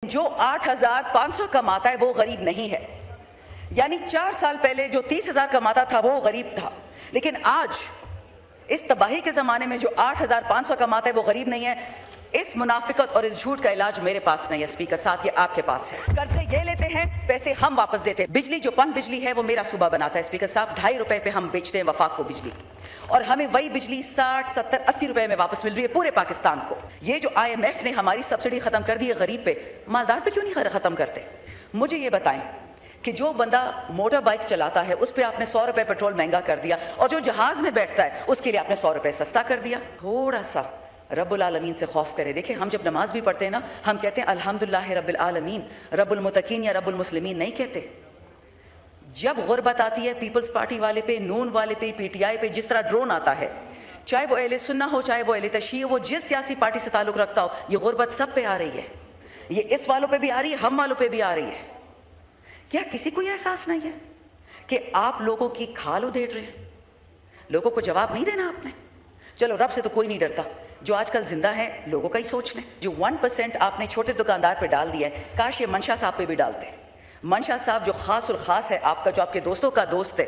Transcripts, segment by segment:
جو 8,500 کماتا ہے وہ غریب نہیں ہے. یعنی 4 سال پہلے جو 30,000 کماتا تھا وہ غریب تھا, لیکن آج اس تباہی کے زمانے میں جو 8,500 کماتا ہے وہ غریب نہیں ہے. اس منافقت اور اس جھوٹ کا علاج میرے پاس نہیں ہے اسپیکر صاحب, یہ آپ کے پاس ہے. قرضے یہ لیتے ہیں, پیسے ہم واپس دیتے ہیں. بجلی جو پن بجلی ہے وہ میرا صوبہ بناتا ہے اسپیکر صاحب, 2.5 روپے پہ ہم بیچتے ہیں وفاق کو بجلی, اور ہمیں وہی بجلی 60, 70, 80 روپے میں واپس مل رہی ہے پورے پاکستان کو. یہ جو IMF نے ہماری سبسڈی ختم کر دی ہے غریب پہ, مالدار پہ کیوں نہیں ختم کرتے؟ مجھے یہ بتائیں کہ جو بندہ موٹر بائک چلاتا ہے اس پہ آپ نے 100 روپے پیٹرول مہنگا کر دیا, اور جو جہاز میں بیٹھتا ہے اس کے لیے آپ نے 100 روپے سستا کر دیا. تھوڑا سا رب العالمین سے خوف کرے. دیکھیں ہم جب نماز بھی پڑھتے ہیں نا, ہم کہتے ہیں الحمدللہ رب العالمین, رب المتقین یا رب المسلمین نہیں کہتے. جب غربت آتی ہے پیپلز پارٹی والے پہ, نون والے پہ, PTI پہ, جس طرح ڈرون آتا ہے, چاہے وہ اہل سنہ ہو, چاہے وہ اہل تشیع ہو, وہ جس سیاسی پارٹی سے تعلق رکھتا ہو, یہ غربت سب پہ آ رہی ہے. یہ اس والوں پہ بھی آ رہی ہے, ہم والوں پہ بھی آ رہی ہے. کیا کسی کو یہ احساس نہیں ہے کہ آپ لوگوں کی کھال ادھیڑ رہے ہیں؟ لوگوں کو جواب نہیں دینا آپ نے. چلو رب سے تو کوئی نہیں ڈرتا, جو آج کل زندہ ہے لوگوں کا ہی سوچ لیں. جو 1% آپ نے چھوٹے دکاندار پہ ڈال دیا ہے, کاش یہ منشا صاحب پہ بھی ڈالتے. منشا صاحب جو خاص اور خاص ہے آپ کا, جو آپ کے دوستوں کا دوست ہے,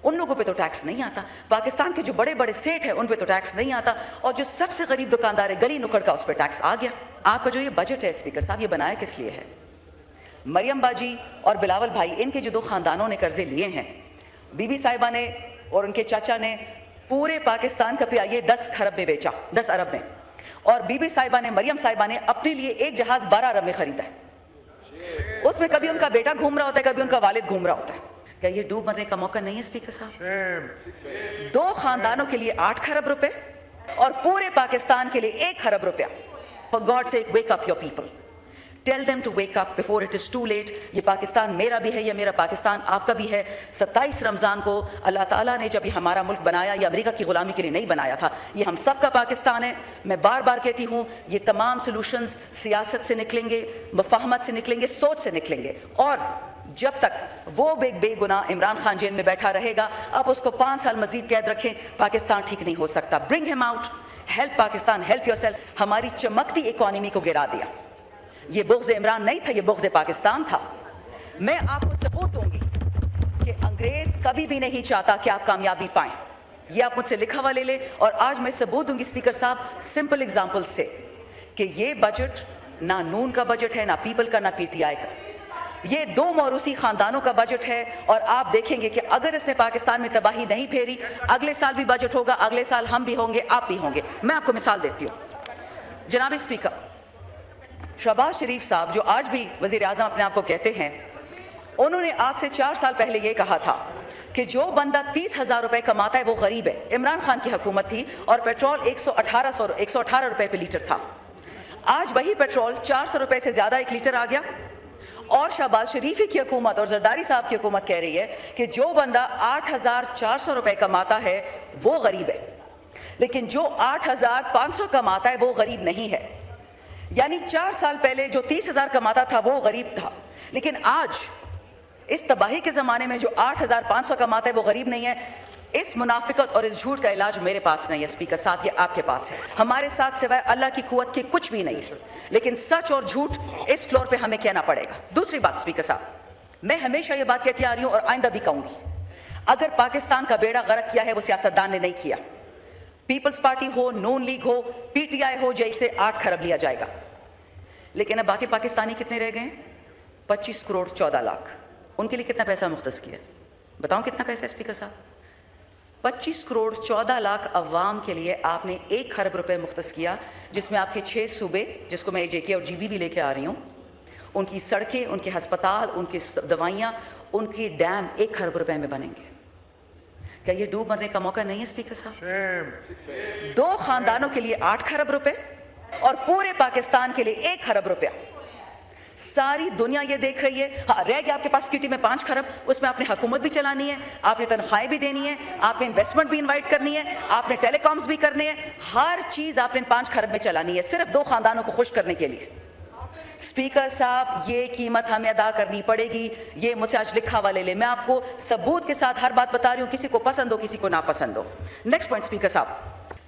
ان لوگوں پہ تو ٹیکس نہیں آتا. پاکستان کے جو بڑے بڑے سیٹ ہیں ان پہ تو ٹیکس نہیں آتا, اور جو سب سے غریب دکاندار ہے گلی نکڑ کا, اس پہ ٹیکس آ گیا. آپ کا جو یہ بجٹ ہے اسپیکر صاحب, یہ بنایا کس لیے ہے؟ مریم باجی اور بلاول بھائی, ان کے جو 2 خاندانوں نے قرضے لیے ہیں, بی بی صاحبہ نے اور ان کے چاچا نے پورے پاکستان کا PIA 10 خرب میں بیچا, 10 ارب میں, اور بی بی صاحبہ نے, مریم صاحبہ نے اپنے لیے ایک جہاز 12 ارب میں خریدا ہے. اس میں کبھی ان کا بیٹا گھوم رہا ہوتا ہے, کبھی ان کا والد گھوم رہا ہوتا ہے. کیا یہ ڈوب مرنے کا موقع نہیں ہے اسپیکر صاحب؟ 2 خاندانوں کے لیے 8 خرب روپے اور پورے پاکستان کے لیے 1 خرب روپیہ. For God's sake, wake up your people. Tell them to wake up before it is too late. یہ پاکستان میرا بھی ہے, یہ میرا پاکستان آپ کا بھی ہے. 27 رمضان کو اللہ تعالیٰ نے جب یہ ہمارا ملک بنایا, یہ امریکہ کی غلامی کے لیے نہیں بنایا تھا, یہ ہم سب کا پاکستان ہے. میں بار بار کہتی ہوں, یہ تمام سلوشنز سیاست سے نکلیں گے, مفاہمت سے نکلیں گے, سوچ سے نکلیں گے. اور جب تک وہ بے گناہ عمران خان جیل میں بیٹھا رہے گا, آپ اس کو 5 سال مزید قید رکھیں, پاکستان ٹھیک نہیں ہو سکتا. برنگ ہم out, help Pakistan, help your self. ہماری چمکتی اکانومی کو گرا دیا. یہ بغض عمران نہیں تھا, یہ بغض پاکستان تھا. میں آپ کو ثبوت دوں گی کہ انگریز کبھی بھی نہیں چاہتا کہ آپ کامیابی پائیں. یہ آپ مجھ سے لکھا ہوا لے لیں, اور آج میں ثبوت دوں گی اسپیکر صاحب سمپل ایگزامپل سے کہ یہ بجٹ نہ نون کا بجٹ ہے, نہ پیپل کا, نہ PTI کا. یہ 2 موروثی خاندانوں کا بجٹ ہے, اور آپ دیکھیں گے کہ اگر اس نے پاکستان میں تباہی نہیں پھیری, اگلے سال بھی بجٹ ہوگا, اگلے سال ہم بھی ہوں گے, آپ بھی ہوں گے. میں آپ کو مثال دیتی ہوں. جناب اسپیکر, شہباز شریف صاحب جو آج بھی وزیر اعظم اپنے آپ کو کہتے ہیں, انہوں نے آج سے 4 سال پہلے یہ کہا تھا کہ جو بندہ 30,000 روپے کماتا ہے وہ غریب ہے. عمران خان کی حکومت تھی اور پیٹرول 118 روپے پہ لیٹر تھا. آج وہی پیٹرول 400 روپے سے زیادہ 1 لیٹر آ گیا, اور شہباز شریف کی حکومت اور زرداری صاحب کی حکومت کہہ رہی ہے کہ جو بندہ 8,400 روپے کماتا ہے وہ غریب ہے, لیکن جو 8,500 کماتا ہے وہ غریب نہیں ہے. یعنی 4 سال پہلے جو 30,000 کماتا تھا وہ غریب تھا, لیکن آج اس تباہی کے زمانے میں جو 8,500 کماتا ہے وہ غریب نہیں ہے. اس منافقت اور اس جھوٹ کا علاج میرے پاس نہیں ہے اسپیکر صاحب, یہ آپ کے پاس ہے. ہمارے ساتھ سوائے اللہ کی قوت کے کچھ بھی نہیں ہے, لیکن سچ اور جھوٹ اس فلور پہ ہمیں کہنا پڑے گا. دوسری بات اسپیکر صاحب, میں ہمیشہ یہ بات کہتی آ رہی ہوں اور آئندہ بھی کہوں گی, اگر پاکستان کا بیڑا غرق کیا ہے وہ سیاستدان نے نہیں کیا. پیپلز پارٹی ہو, نون لیگ ہو, PTI ہو, جیب سے 8 خرب لیا جائے گا. لیکن اب باقی پاکستانی کتنے رہ گئے ہیں؟ 25 کروڑ 14 لاکھ. ان کے لیے کتنا پیسہ مختص کیا؟ بتاؤں کتنا پیسہ اسپیکر صاحب؟ 25 کروڑ 14 لاکھ عوام کے لیے آپ نے 1 خرب روپے مختص کیا, جس میں آپ کے 6 صوبے, جس کو میں JK اور GB بھی لے کے آ رہی ہوں, ان کی سڑکیں, ان کے ہسپتال, ان کی دوائیاں, ان کی ڈیم 1 خرب روپے میں بنیں گے. کیا یہ ڈوب مرنے کا موقع نہیں ہے اسپیکر صاحب؟ 2 خاندانوں کے لیے 8 خرب روپے اور پورے پاکستان کے لیے 1 خرب روپیہ. ساری دنیا یہ دیکھ رہی ہے. ہاں, رہ گیا آپ کے پاس کٹی میں 5 خرب, اس میں آپ نے حکومت بھی چلانی ہے, آپ نے تنخواہیں بھی دینی ہے, آپ نے انویسٹمنٹ بھی انوائٹ کرنی ہے, آپ نے ٹیلی کامز بھی کرنے ہیں, ہر چیز آپ نے 5 خرب میں چلانی ہے, صرف 2 خاندانوں کو خوش کرنے کے لیے. اسپیکر صاحب, یہ قیمت ہمیں ادا کرنی پڑے گی. یہ مجھ سے آج لکھا ہوا لے لے, میں آپ کو ثبوت کے ساتھ ہر بات بتا رہی ہوں, کسی کو پسند ہو کسی کو ناپسند ہو. نیکسٹ پوائنٹ اسپیکر صاحب,